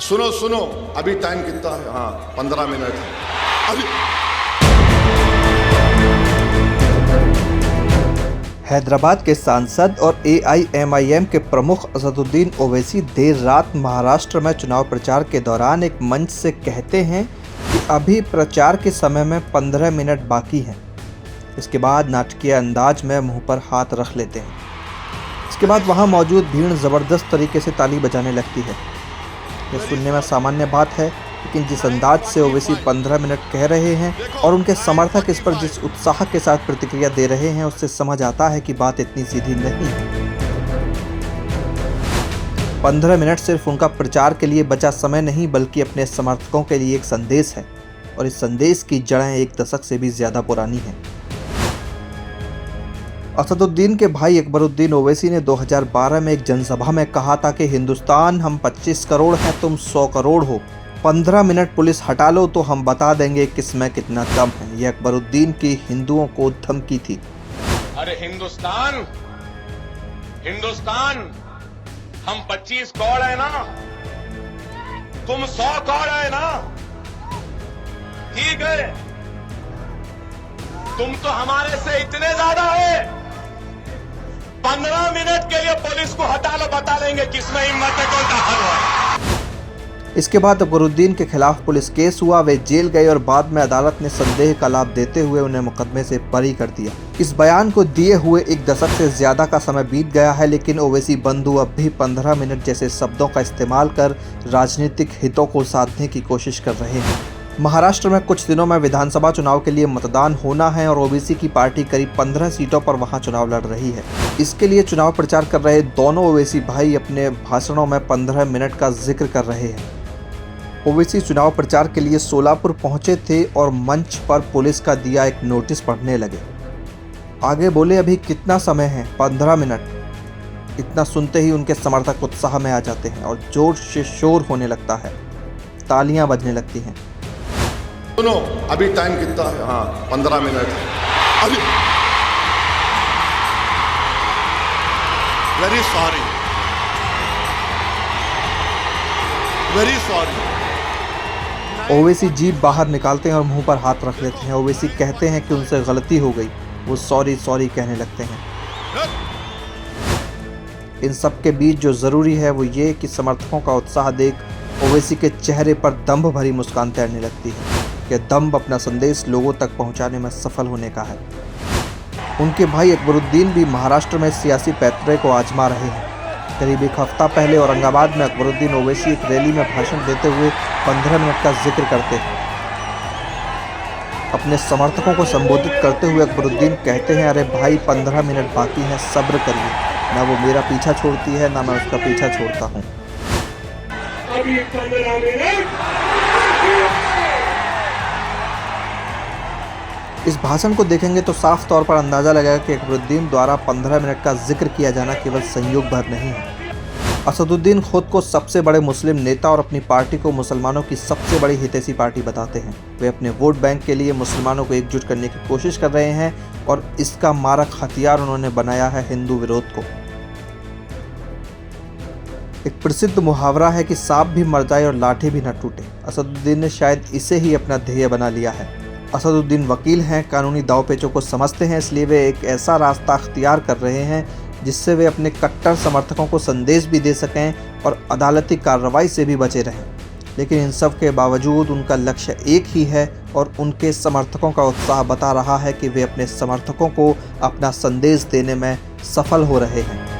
सुनो सुनो, अभी टाइम कितना है? हाँ 15 मिनट है अभी। हैदराबाद के सांसद और AIMIM के प्रमुख असदुद्दीन ओवैसी देर रात महाराष्ट्र में चुनाव प्रचार के दौरान एक मंच से कहते हैं कि अभी प्रचार के समय में 15 मिनट बाकी हैं। इसके बाद नाटकीय अंदाज में मुंह पर हाथ रख लेते हैं। इसके बाद वहां मौजूद भीड़ ज़बरदस्त तरीके से ताली बजाने लगती है। यह सुनने में सामान्य बात है, लेकिन जिस अंदाज से ओवैसी 15 मिनट कह रहे हैं और उनके समर्थक इस पर जिस उत्साह के साथ प्रतिक्रिया दे रहे हैं, उससे समझ आता है कि बात इतनी सीधी नहीं है। 15 मिनट सिर्फ उनका प्रचार के लिए बचा समय नहीं, बल्कि अपने समर्थकों के लिए एक संदेश है, और इस संदेश की जड़ें एक दशक से भी ज्यादा पुरानी हैं। असदुद्दीन के भाई अकबरुद्दीन ओवैसी ने 2012 में एक जनसभा में कहा था कि हिंदुस्तान हम 25 करोड़ हैं, तुम 100 करोड़ हो, 15 मिनट पुलिस हटा लो तो हम बता देंगे किसमें कितना दम है। यह अकबरुद्दीन की हिंदुओं को धमकी थी। अरे हिंदुस्तान हम 25 करोड़ है ना, तुम 100 करोड़ है ना, ठीक है, तुम तो हमारे से इतने ज्यादा है। 15 मिनट के लिए पुलिस को हटा लो, बता देंगे किसमें हिम्मत है, कौन ताकत है। इसके बाद अकबरुद्दीन के खिलाफ पुलिस केस हुआ, वे जेल गए और बाद में अदालत ने संदेह का लाभ देते हुए उन्हें मुकदमे से बरी कर दिया। इस बयान को दिए हुए एक दशक से ज्यादा का समय बीत गया है, लेकिन ओवैसी बंधु अब भी 15 मिनट जैसे शब्दों का इस्तेमाल कर राजनीतिक हितों को साधने की कोशिश कर रहे हैं। महाराष्ट्र में कुछ दिनों में विधानसभा चुनाव के लिए मतदान होना है और ओवैसी की पार्टी करीब 15 सीटों पर वहां चुनाव लड़ रही है। इसके लिए चुनाव प्रचार कर रहे दोनों ओवैसी भाई अपने भाषणों में 15 मिनट का जिक्र कर रहे हैं। ओवैसी चुनाव प्रचार के लिए सोलापुर पहुंचे थे और मंच पर पुलिस का दिया एक नोटिस पढ़ने लगे। आगे बोले, अभी कितना समय है? 15 मिनट। इतना सुनते ही उनके समर्थक उत्साह में आ जाते हैं और जोर से शोर होने लगता है, तालियां बजने लगती हैं। सुनो, अभी टाइम कितना है? हाँ 15 मिनट है अभी। Very sorry. ओवैसी जीभ बाहर निकालते हैं और मुंह पर हाथ रख लेते हैं। ओवैसी कहते हैं कि उनसे गलती हो गई, वो सॉरी कहने लगते हैं। इन सब के बीच जो जरूरी है वो ये कि समर्थकों का उत्साह देख ओवैसी के चेहरे पर दंभ भरी मुस्कान तैरने लगती है कि दंभ अपना संदेश लोगों तक पहुंचाने में सफल होने का है। उनके भाई अकबरुद्दीन भी महाराष्ट्र में सियासी पैतरे को आजमा रहे हैं। करीब एक हफ्ता पहले औरंगाबाद में अकबरुद्दीन ओवैसी एक रैली में भाषण देते हुए 15 मिनट का जिक्र करते हैं। अपने समर्थकों को संबोधित करते हुए अकबरुद्दीन कहते हैं, अरे भाई 15 मिनट बाकी हैं, सब्र करिए, ना वो मेरा पीछा छोड़ती है ना मैं उसका पीछा छोड़ता हूँ। इस भाषण को देखेंगे तो साफ तौर पर अंदाजा लगेगा कि अकबरुद्दीन द्वारा 15 मिनट का जिक्र किया जाना केवल संयोग भर नहीं है। असदुद्दीन खुद को सबसे बड़े मुस्लिम नेता और अपनी पार्टी को मुसलमानों की सबसे बड़ी हितैषी पार्टी बताते हैं। वे अपने वोट बैंक के लिए मुसलमानों को एकजुट करने की कोशिश कर रहे हैं और इसका मारक हथियार उन्होंने बनाया है हिंदू विरोध को। एक प्रसिद्ध मुहावरा है कि सांप भी मर जाए और लाठी भी न टूटे। असदुद्दीन ने शायद इसे ही अपना ध्येय बना लिया है। असदुद्दीन वकील हैं, कानूनी दांव-पेचों को समझते हैं, इसलिए वे एक ऐसा रास्ता अख्तियार कर रहे हैं जिससे वे अपने कट्टर समर्थकों को संदेश भी दे सकें और अदालती कार्रवाई से भी बचे रहें। लेकिन इन सब के बावजूद उनका लक्ष्य एक ही है और उनके समर्थकों का उत्साह बता रहा है कि वे अपने समर्थकों को अपना संदेश देने में सफल हो रहे हैं।